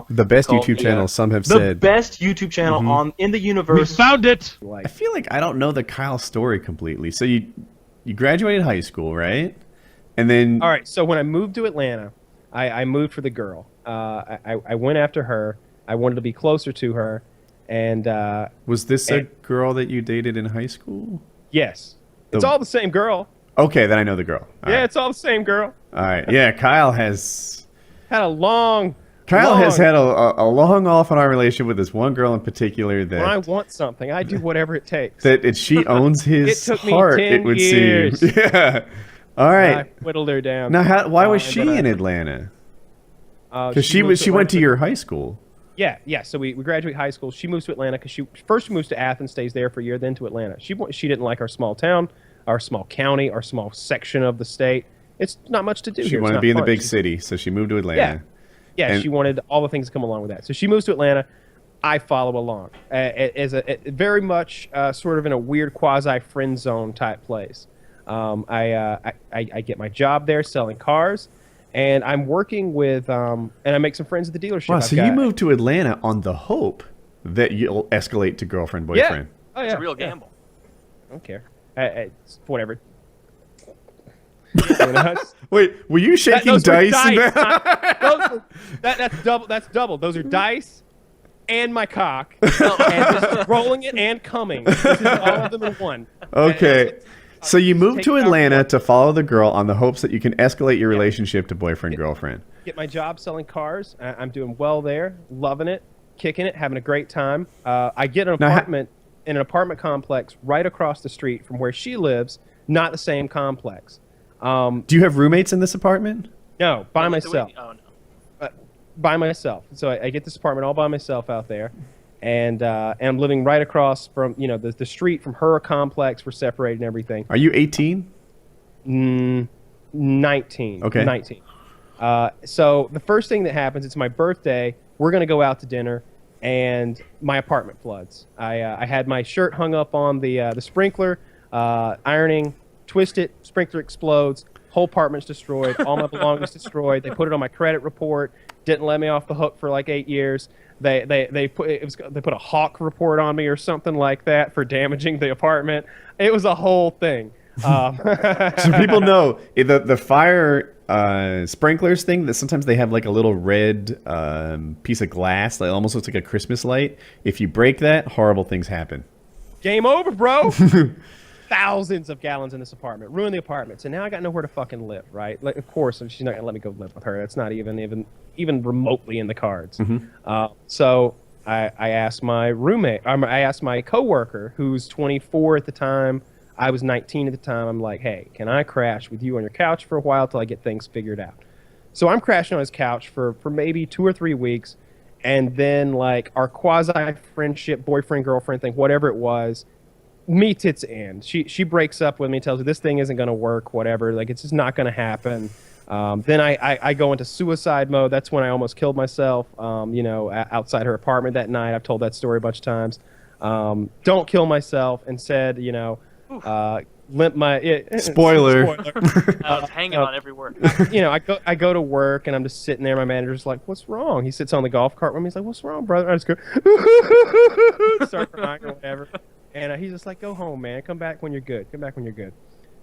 The best called YouTube channel, some have the said. best YouTube channel in the We universe. found it. I feel like I don't know the Kyle story completely. So you graduated high school, right? And then All right, so when I moved to Atlanta, I moved for the girl. I went after her. I wanted to be closer to her, and was this a girl that you dated in high school? yes, it's all the same girl. Okay, then I know the girl. All right. It's all the same girl. All right. Yeah, Kyle has Had a long. has had a long off on our relationship with this one girl in particular that When I want something, I do whatever it takes. she owns his It took me heart. 10 It would years. seem. Yeah. All right. I whittled her down. Now, why was and she then in Atlanta? Because She went to your high school. Yeah. So we graduate high school. She moves to Atlanta because she first moves to Athens, stays there for a year, then to Atlanta. She didn't like our small town, our small county, our small section of the state. It's not much to do. She here. wanted It's to be in the fun. big city, so she moved to Atlanta. Yeah, And- she wanted all the things to come along with that. So she moves to Atlanta. I follow along as very much sort of in a weird quasi friend zone type place. I get my job there selling cars, and I'm working with and I make some friends at the dealership. Wow, so you moved to Atlanta on the hope that you'll escalate to girlfriend, boyfriend. Yeah. Oh, yeah. It's a real gamble. I don't care. It's whatever. You know, Wait, were you shaking those were dice? in dice, that? that's double. That's double. Those are dice and my cock, and just rolling it and coming. This is all of them in one. Okay. So you moved take to it out Atlanta one. to follow the girl on the hopes that you can escalate your relationship to boyfriend, girlfriend. Get my job selling cars. I'm doing well there, loving it, kicking it, having a great time. I get an apartment in an apartment complex right across the street from where she lives, not the same complex. Do you have roommates in this apartment? No, by Wait, myself. Oh no. By myself. So I get this apartment all by myself out there, and I'm living right across from the street from her complex. We're separated and everything. Are you 18? 19. Okay. 19. So the first thing that happens, it's my birthday. We're gonna go out to dinner, and my apartment floods. I had my shirt hung up on the sprinkler, ironing, twist it, sprinkler explodes. Whole apartment's destroyed. All my belongings destroyed. They put it on my credit report. Didn't let me off the hook for like 8 years. They put a hawk report on me or something like that for damaging the apartment. It was a whole thing. So people know the fire sprinklers thing that sometimes they have like a little red piece of glass that almost looks like a Christmas light. If you break that, horrible things happen. Game over, bro. Thousands of gallons in this apartment. Ruined the apartment. So now I got nowhere to fucking live, right? Like, of course, she's not going to let me go live with her. That's not even remotely in the cards. So I asked my roommate, I asked my coworker, who's 24 at the time. I was 19 at the time. I'm like, hey, can I crash with you on your couch for a while till I get things figured out? So I'm crashing on his couch for maybe 2 or 3 weeks. And then, like, our quasi-friendship, boyfriend-girlfriend thing, whatever it was, meets its end. She breaks up with me, tells me this thing isn't going to work, whatever. Like, it's just not going to happen. Then I go into suicide mode. That's when I almost killed myself, outside her apartment that night. I've told that story a bunch of times. Don't kill myself. And said, limp my... Spoiler. I was hanging on every word. I go to work and I'm just sitting there. My manager's like, "What's wrong?" He sits on the golf cart with me. He's like, "What's wrong, brother?" I just go, start crying or whatever. And he's just like, "Go home, man. Come back when you're good. Come back when you're good."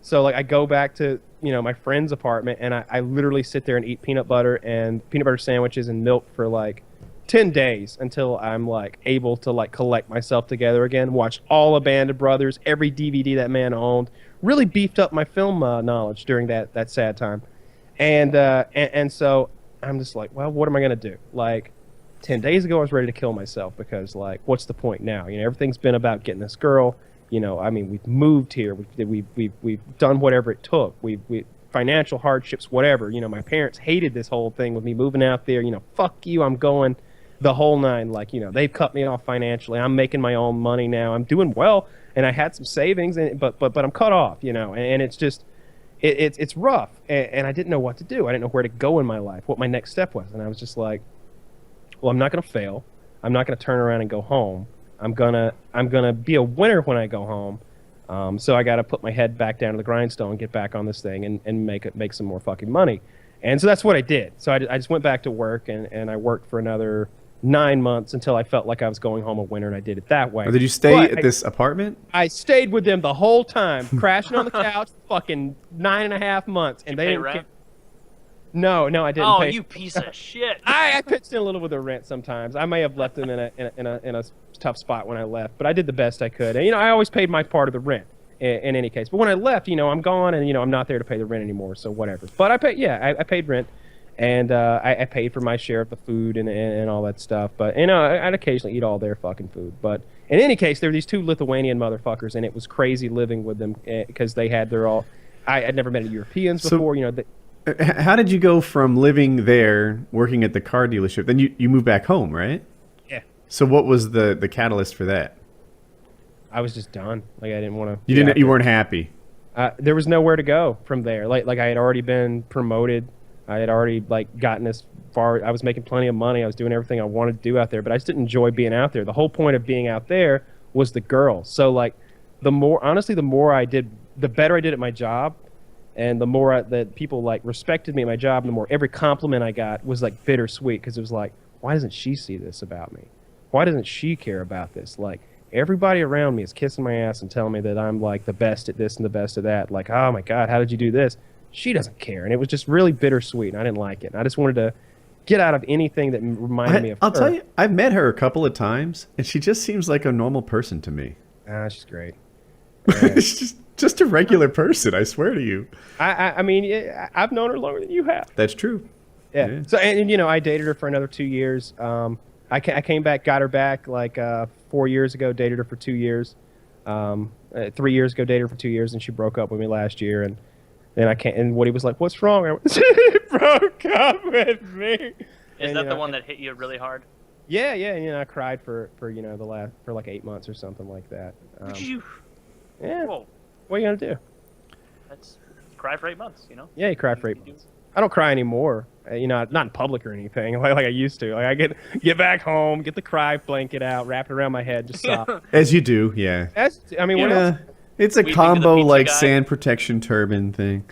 So like I go back to my friend's apartment and I literally sit there and eat peanut butter sandwiches and milk for like 10 days until I'm like able to like collect myself together again. Watched all of Band of Brothers, every DVD that man owned. Really beefed up my film knowledge during that sad time. And so I'm just like, well, what am I gonna do? Like 10 days ago I was ready to kill myself because like what's the point now? Everything's been about getting this girl. We've moved here. We've done whatever it took. We financial hardships, whatever. My parents hated this whole thing with me moving out there. Fuck you, I'm going the whole nine. Like, they've cut me off financially. I'm making my own money now. I'm doing well, and I had some savings, but I'm cut off. And it's just it's rough, and I didn't know what to do. I didn't know where to go in my life, what my next step was, and I was just like, well, I'm not gonna fail. I'm not gonna turn around and go home. I'm gonna be a winner when I go home. So I got to put my head back down to the grindstone, get back on this thing, and make some more fucking money. And so that's what I did. So I just went back to work, and I worked for another 9 months until I felt like I was going home a winter, and I did it that way. Or did you stay But at this apartment? I stayed with them the whole time, crashing on the couch, fucking 9.5 months, and they pay didn't rent? care. No, I didn't Oh, pay. you piece of shit. I pitched in a little with the rent sometimes. I may have left them in a tough spot when I left, but I did the best I could. And I always paid my part of the rent in any case. But when I left, I'm gone, and I'm not there to pay the rent anymore. So whatever. But I paid. Yeah, I paid rent, and I paid for my share of the food and all that stuff. But I'd occasionally eat all their fucking food. But in any case, there were these two Lithuanian motherfuckers, and it was crazy living with them because they had their all. I'd never met Europeans before. How did you go from living there, working at the car dealership, then you moved back home, right? Yeah. So what was the catalyst for that? I was just done. Like I didn't want to. You weren't happy. There was nowhere to go from there. Like I had already been promoted. I had already gotten as far. I was making plenty of money. I was doing everything I wanted to do out there, but I just didn't enjoy being out there. The whole point of being out there was the girls. So the more I did, the better I did at my job. And the more that people respected me at my job, the more every compliment I got was bittersweet, because it was like, why doesn't she see this about me? Why doesn't she care about this? Everybody around me is kissing my ass and telling me that I'm the best at this and the best at that. Oh my God, how did you do this? She doesn't care. And it was just really bittersweet, and I didn't like it. And I just wanted to get out of anything that reminded me of her. I'll tell you, I've met her a couple of times, and she just seems like a normal person to me. She's great. She's just a regular person, I swear to you. I mean, I've known her longer than you have. That's true. Yeah. So and I dated her for another 2 years. I came back, got her back 4 yeyears ago. Dated her for 2 years. 3 years ago, dated her for 2 years, and she broke up with me last year. And then I can't. And Woody was like, "What's wrong?" I went, "She broke up with me." Is that the one that hit you really hard? Yeah. I cried for 8 months or something like that. Would you? Yeah. Whoa. What are you gonna do? That's cry for 8 months, Yeah, you cry for 8 months. I don't cry anymore. Not in public or anything like I used to. I get back home, get the cry blanket out, wrap it around my head, just sob. As you do, yeah. What else? It's a Weeping combo to the pizza guy. sand protection turban thing.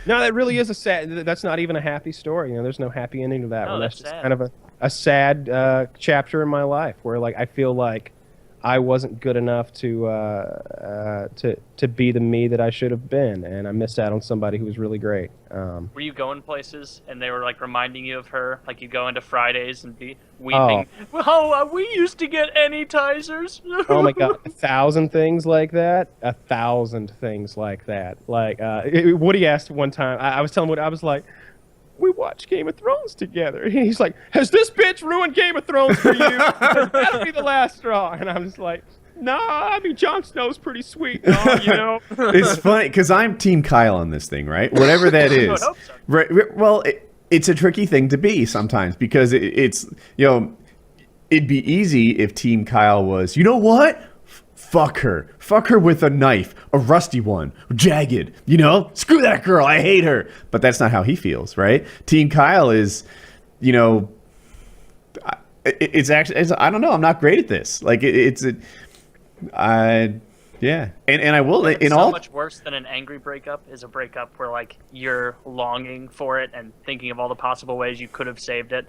No, that really is a sad. That's not even a happy story. There's no happy ending to that No, one. that's That's just sad. kind of a sad chapter in my life where I feel like I wasn't good enough to be the me that I should have been, and I missed out on somebody who was really great. Were you going places and they were reminding you of her? You go into Fridays and be weeping. Oh, we used to get anytizers. Oh my God, 1,000 things like that. 1,000 things like that. Woody asked one time. I was telling Woody, I was like, we watched Game of Thrones together. And he's like, has this bitch ruined Game of Thrones for you? That'll be the last straw. And I'm just like, nah, I mean, Jon Snow's pretty sweet, dog, It's funny, because I'm Team Kyle on this thing, right? Whatever that I is. would hope so. Right. Well, it's a tricky thing to be sometimes, because it's, it'd be easy if Team Kyle was, you know what? Fuck her. Fuck her with a knife. A rusty one. Jagged. Screw that girl. I hate her. But that's not how he feels, right? Team Kyle is, it's actually, I don't know. I'm not great at this. Yeah. And I will, in So all. much worse than an angry breakup is a breakup where you're longing for it and thinking of all the possible ways you could have saved it.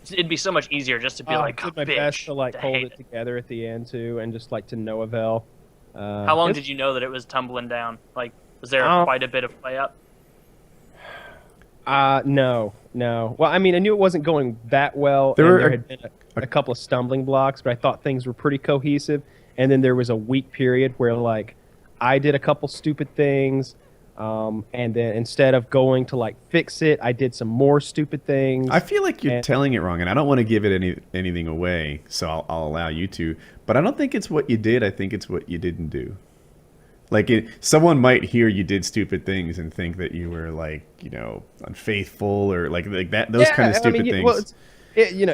It'd be so much easier just to be I did my bitch, best to hold hate it together at the end too, and just to no avail. How long did you know that it was tumbling down? Was there quite a bit of play up? No. Well, I mean, I knew it wasn't going that well. There had been a couple of stumbling blocks, but I thought things were pretty cohesive. And then there was a week period where I did a couple stupid things. And then instead of going to fix it, I did some more stupid things. I feel like you're telling it wrong, and I don't want to give it anything away, so I'll allow you to. But I don't think it's what you did. I think it's what you didn't do. Someone might hear you did stupid things and think that you were unfaithful or that. Those kind of stupid things. Well,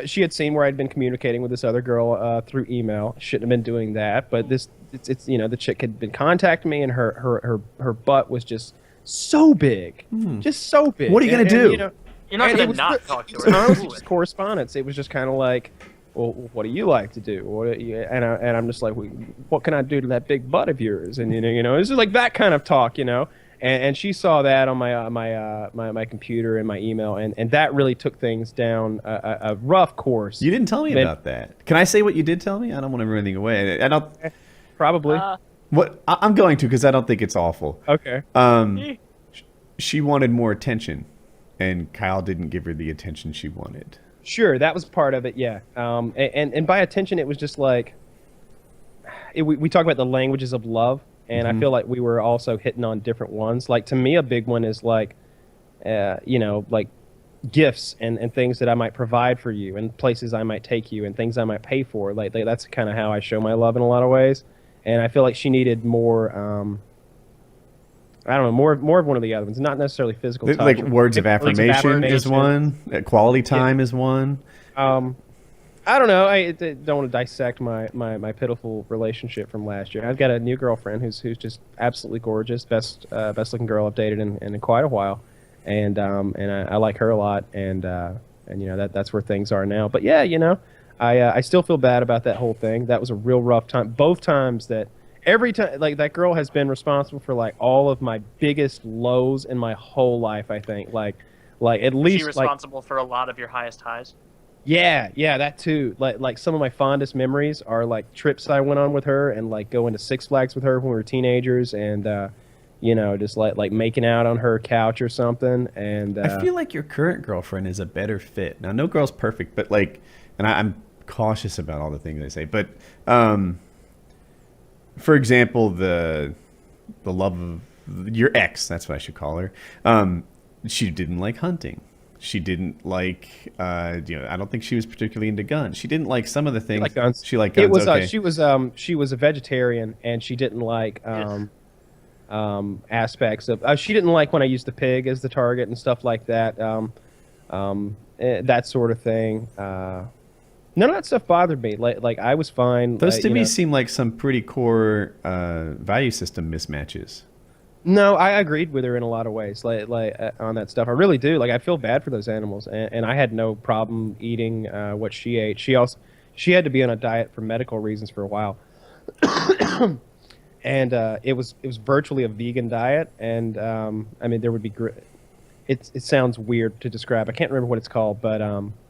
she had seen where I'd been communicating with this other girl through email. Shouldn't have been doing that, but it's the chick had been contacting me, and her butt was just so big, just so big. What are you gonna do? You're not going to not talk to her. It was just correspondence. It was just kind of well, what do you like to do? And I'm just like, well, what can I do to that big butt of yours? And it's just that kind of talk, And And she saw that on my computer and my email, and that really took things down a rough course. You didn't tell me about that. Can I say what you did tell me? I don't want to give anything away. I don't. Probably. I'm going to, because I don't think it's awful. Okay. She wanted more attention, and Kyle didn't give her the attention she wanted. Sure, that was part of it. Yeah. And by attention, it was just like we talk about the languages of love. And I feel like we were also hitting on different ones. Like, to me, a big one is like, like gifts and things that I might provide for you, and places I might take you, and things I might pay for. Like that's kind of how I show my love in a lot of ways. And I feel like she needed more. I don't know, more of one of the other ones. Not necessarily physical touch. Like words of affirmation is one. Quality time is one. I don't know. I don't want to dissect my pitiful relationship from last year. I've got a new girlfriend who's just absolutely gorgeous, best looking girl I've dated in quite a while, and I like her a lot, and that's where things are now. But yeah, I still feel bad about that whole thing. That was a real rough time. Both times every time, like, that girl has been responsible for like all of my biggest lows in my whole life. I think like at least she responsible for a lot of your highest highs. Yeah, that too. Like some of my fondest memories are like trips I went on with her, and like going to Six Flags with her when we were teenagers, and just like making out on her couch or something. And I feel like your current girlfriend is a better fit. Now, no girl's perfect, but like, and I'm cautious about all the things I say, but for example, the love of your ex, that's what I should call her. She didn't like hunting. She didn't like, I don't think she was particularly into guns. She didn't like some of the things. Like guns. She liked guns. It was okay. she was a vegetarian, and she didn't like aspects of. She didn't like when I used the pig as the target and stuff like that. That sort of thing. None of that stuff bothered me. Like I was fine. Those to me seem like some pretty core value system mismatches. No, I agreed with her in a lot of ways, like on that stuff. I really do. Like, I feel bad for those animals, and I had no problem eating what she ate. She had to be on a diet for medical reasons for a while, and it was virtually a vegan diet. And I mean, there would be it sounds weird to describe. I can't remember what it's called, but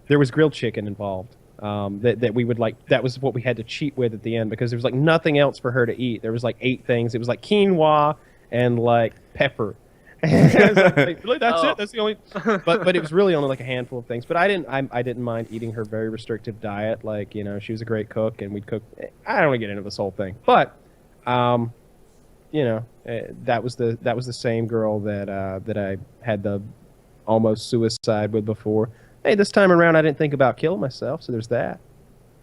there was grilled chicken involved. That we would like. That was what we had to cheat with at the end, because there was like nothing else for her to eat. There was like 8 things. It was like quinoa and like pepper. Like, really, that's it. That's the only. But it was really only like a handful of things. But I didn't mind eating her very restrictive diet. Like, she was a great cook, and we'd cook. I don't want to get into this whole thing, but that was the same girl that I had the almost suicide with before. Hey, this time around I didn't think about killing myself, so there's that.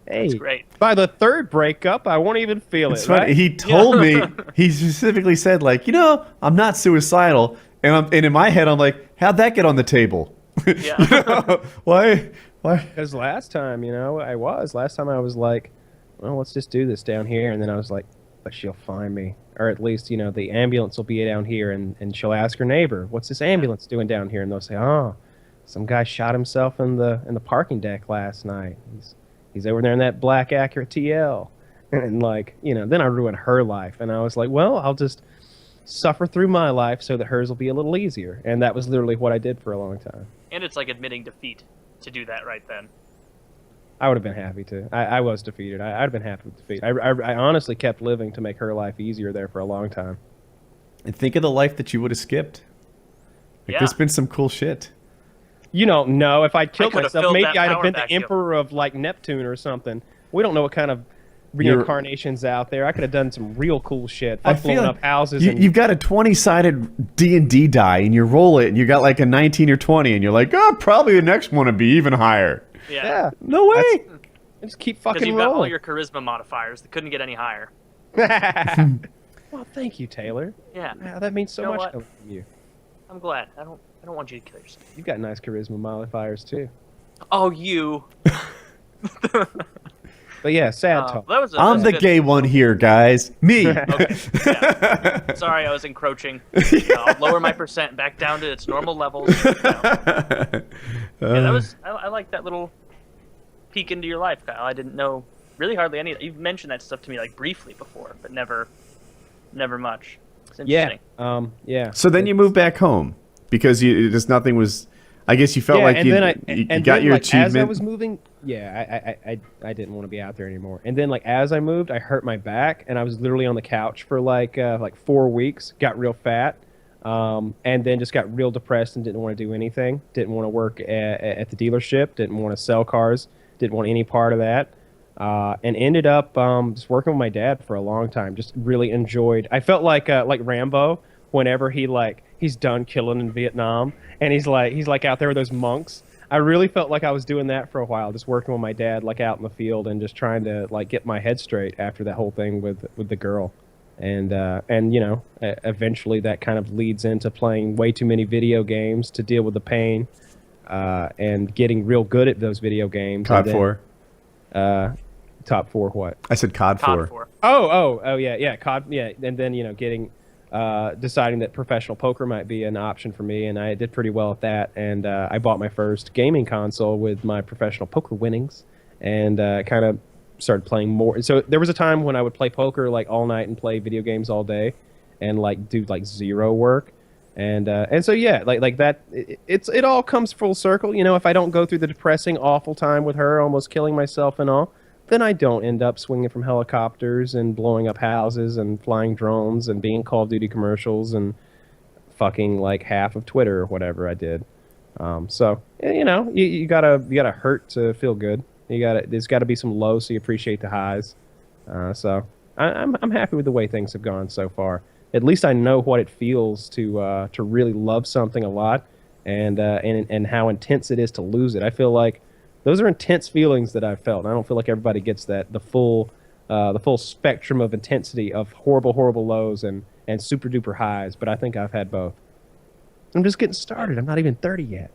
Hey, that's great. By the third breakup, I won't even feel it's it. Funny. Right? He told me, he specifically said, like, I'm not suicidal. And in my head, I'm like, how'd that get on the table? Yeah. Why? Because last time, Last time I was like, well, let's just do this down here. And then I was like, but she'll find me. Or at least, the ambulance will be down here, and she'll ask her neighbor, what's this ambulance doing down here? And they'll say, oh, some guy shot himself in the parking deck last night. He's over there in that black Acura TL. And then I ruined her life. And I was like, well, I'll just suffer through my life so that hers will be a little easier. And that was literally what I did for a long time. And it's like admitting defeat to do that right then. I would have been happy to. I was defeated. I'd have been happy with defeat. I honestly kept living to make her life easier there for a long time. And think of the life that you would have skipped. Like, there's been some cool shit. You don't know. If I'd killed myself, maybe I'd have been the vacuum. emperor of like Neptune or something. We don't know what kind of reincarnations out there. I could have done some real cool shit. I blowing feel up houses. You've got a 20-sided D&D die, and you roll it, and you got like a 19 or 20, and you're like, probably the next one would be even higher. Yeah. No way. Just keep fucking you've rolling. got all your charisma modifiers that couldn't get any higher. Well, thank you, Taylor. Yeah. Wow, that means so much to you. I'm glad. I don't want you to kill yourself. You've got nice charisma modifiers too. Oh, you. But yeah, sad talk. I'm the gay one here, guys. Me. Okay. Yeah. Sorry, I was encroaching. I'll lower my percent back down to its normal levels. Yeah, that was. I like that little peek into your life, Kyle. I didn't know really hardly any. You've mentioned that stuff to me like briefly before, but never much. It's interesting. Yeah. So then you moved back home because just nothing was. I guess you felt like and you, then you and got then, your like, achievement. As I was moving, I didn't want to be out there anymore. And then like as I moved, I hurt my back, and I was literally on the couch for like 4 weeks. Got real fat, and then just got real depressed and didn't want to do anything. Didn't want to work at the dealership. Didn't want to sell cars. Didn't want any part of that. And ended up just working with my dad for a long time. Just really enjoyed. I felt like Rambo whenever he's done killing in Vietnam and he's like out there with those monks. I really felt like I was doing that for a while, just working with my dad like out in the field and just trying to like get my head straight after that whole thing with the girl. And eventually that kind of leads into playing way too many video games to deal with the pain, and getting real good at those video games. COD 4. Top 4 what? I said COD 4. COD 4. Oh yeah, COD, yeah, and then getting deciding that professional poker might be an option for me, and I did pretty well at that, and I bought my first gaming console with my professional poker winnings, and kind of started playing more. So there was a time when I would play poker like all night and play video games all day, and like do like zero work, and so yeah, like that. It all comes full circle, you know. If I don't go through the depressing, awful time with her, almost killing myself and all, then I don't end up swinging from helicopters and blowing up houses and flying drones and being Call of Duty commercials and fucking like half of Twitter or whatever I did. So you gotta hurt to feel good. There's gotta be some lows so you appreciate the highs. So I'm happy with the way things have gone so far. At least I know what it feels to really love something a lot, and how intense it is to lose it. I feel like those are intense feelings that I've felt. And I don't feel like everybody gets that, the full spectrum of intensity of horrible lows and super duper highs. But I think I've had both. I'm just getting started. I'm not even 30 yet.